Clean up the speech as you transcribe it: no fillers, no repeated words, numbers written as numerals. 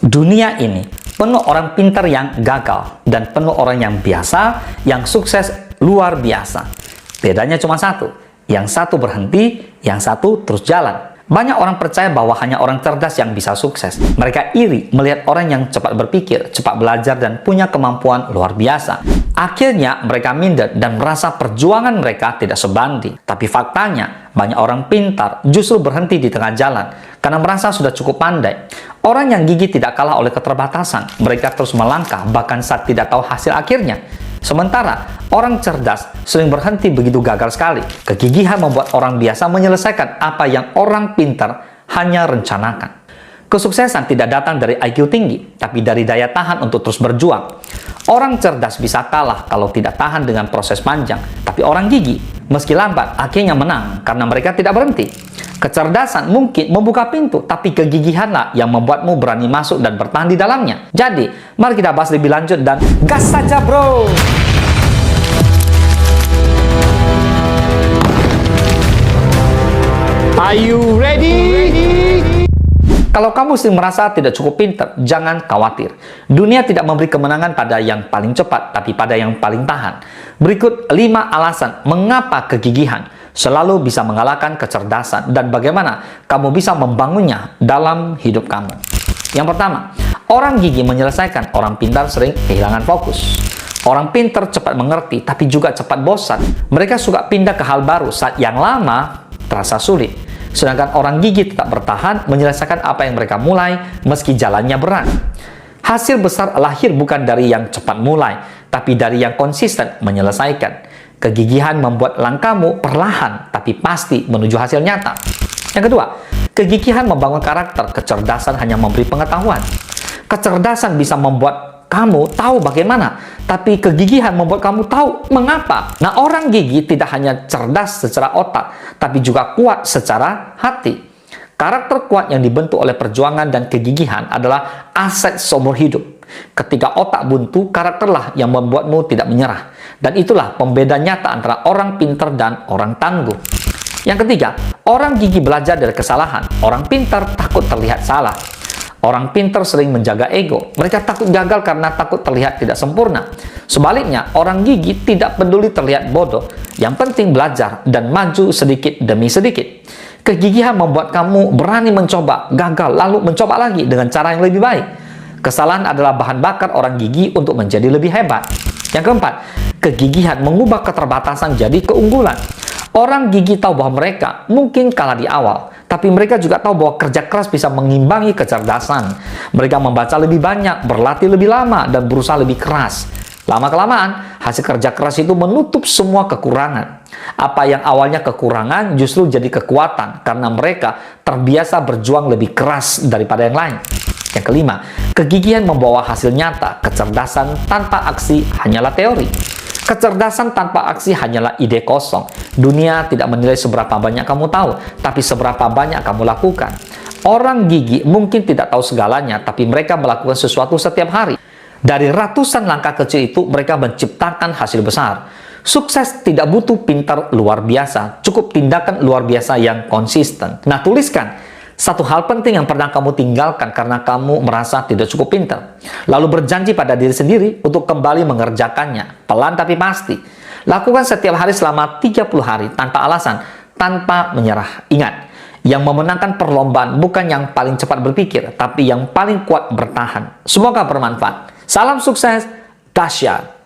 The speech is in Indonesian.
Dunia ini penuh orang pintar yang gagal dan penuh orang yang biasa yang sukses luar biasa. Bedanya cuma satu, yang satu berhenti, yang satu terus jalan. Banyak orang percaya bahwa hanya orang cerdas yang bisa sukses. Mereka iri melihat orang yang cepat berpikir, cepat belajar, dan punya kemampuan luar biasa. Akhirnya mereka minder dan merasa perjuangan mereka tidak sebanding. Tapi faktanya, banyak orang pintar justru berhenti di tengah jalan karena merasa sudah cukup pandai. Orang yang gigih tidak kalah oleh keterbatasan. Mereka terus melangkah bahkan saat tidak tahu hasil akhirnya. Sementara orang cerdas sering berhenti begitu gagal sekali. Kegigihan membuat orang biasa menyelesaikan apa yang orang pintar hanya rencanakan. Kesuksesan tidak datang dari IQ tinggi, tapi dari daya tahan untuk terus berjuang. Orang cerdas bisa kalah kalau tidak tahan dengan proses panjang, tapi orang gigih, meski lambat, akhirnya menang karena mereka tidak berhenti. Kecerdasan mungkin membuka pintu, tapi kegigihanlah yang membuatmu berani masuk dan bertahan di dalamnya. Jadi, mari kita bahas lebih lanjut dan gas saja bro! Are you ready? Kalau kamu sering merasa tidak cukup pintar, jangan khawatir. Dunia tidak memberi kemenangan pada yang paling cepat, tapi pada yang paling tahan. Berikut 5 alasan mengapa kegigihan selalu bisa mengalahkan kecerdasan dan bagaimana kamu bisa membangunnya dalam hidup kamu. Yang pertama, orang gigih menyelesaikan, orang pintar sering kehilangan fokus. Orang pintar cepat mengerti, tapi juga cepat bosan. Mereka suka pindah ke hal baru saat yang lama terasa sulit. Sedangkan orang gigih tetap bertahan, menyelesaikan apa yang mereka mulai, meski jalannya berat. Hasil besar lahir bukan dari yang cepat mulai, tapi dari yang konsisten menyelesaikan. Kegigihan membuat langkahmu perlahan, tapi pasti menuju hasil nyata. Yang kedua, kegigihan membangun karakter, kecerdasan hanya memberi pengetahuan. Kecerdasan bisa membuat kamu tahu bagaimana, tapi kegigihan membuat kamu tahu mengapa. Nah, orang gigih tidak hanya cerdas secara otak, tapi juga kuat secara hati. Karakter kuat yang dibentuk oleh perjuangan dan kegigihan adalah aset seumur hidup. Ketika otak buntu, karakterlah yang membuatmu tidak menyerah. Dan itulah pembeda nyata antara orang pintar dan orang tangguh. Yang ketiga, orang gigih belajar dari kesalahan. Orang pintar takut terlihat salah. Orang pintar sering menjaga ego. Mereka takut gagal karena takut terlihat tidak sempurna. Sebaliknya, orang gigih tidak peduli terlihat bodoh. Yang penting belajar dan maju sedikit demi sedikit. Kegigihan membuat kamu berani mencoba, gagal, lalu mencoba lagi dengan cara yang lebih baik. Kesalahan adalah bahan bakar orang gigih untuk menjadi lebih hebat. Yang keempat, kegigihan mengubah keterbatasan jadi keunggulan. Orang gigih tahu bahwa mereka mungkin kalah di awal, tapi mereka juga tahu bahwa kerja keras bisa mengimbangi kecerdasan. Mereka membaca lebih banyak, berlatih lebih lama, dan berusaha lebih keras. Lama-kelamaan, hasil kerja keras itu menutup semua kekurangan. Apa yang awalnya kekurangan justru jadi kekuatan, karena mereka terbiasa berjuang lebih keras daripada yang lain. Yang kelima, kegigihan membawa hasil nyata. Kecerdasan tanpa aksi hanyalah teori. Kecerdasan tanpa aksi hanyalah ide kosong. Dunia tidak menilai seberapa banyak kamu tahu, tapi seberapa banyak kamu lakukan. Orang gigih mungkin tidak tahu segalanya, tapi mereka melakukan sesuatu setiap hari. Dari ratusan langkah kecil itu, mereka menciptakan hasil besar. Sukses tidak butuh pintar luar biasa, cukup tindakan luar biasa yang konsisten. Nah, tuliskan satu hal penting yang pernah kamu tinggalkan karena kamu merasa tidak cukup pintar. Lalu berjanji pada diri sendiri untuk kembali mengerjakannya. Pelan tapi pasti. Lakukan setiap hari selama 30 hari tanpa alasan, tanpa menyerah. Ingat, yang memenangkan perlombaan bukan yang paling cepat berpikir, tapi yang paling kuat bertahan. Semoga bermanfaat. Salam sukses, dahsyat.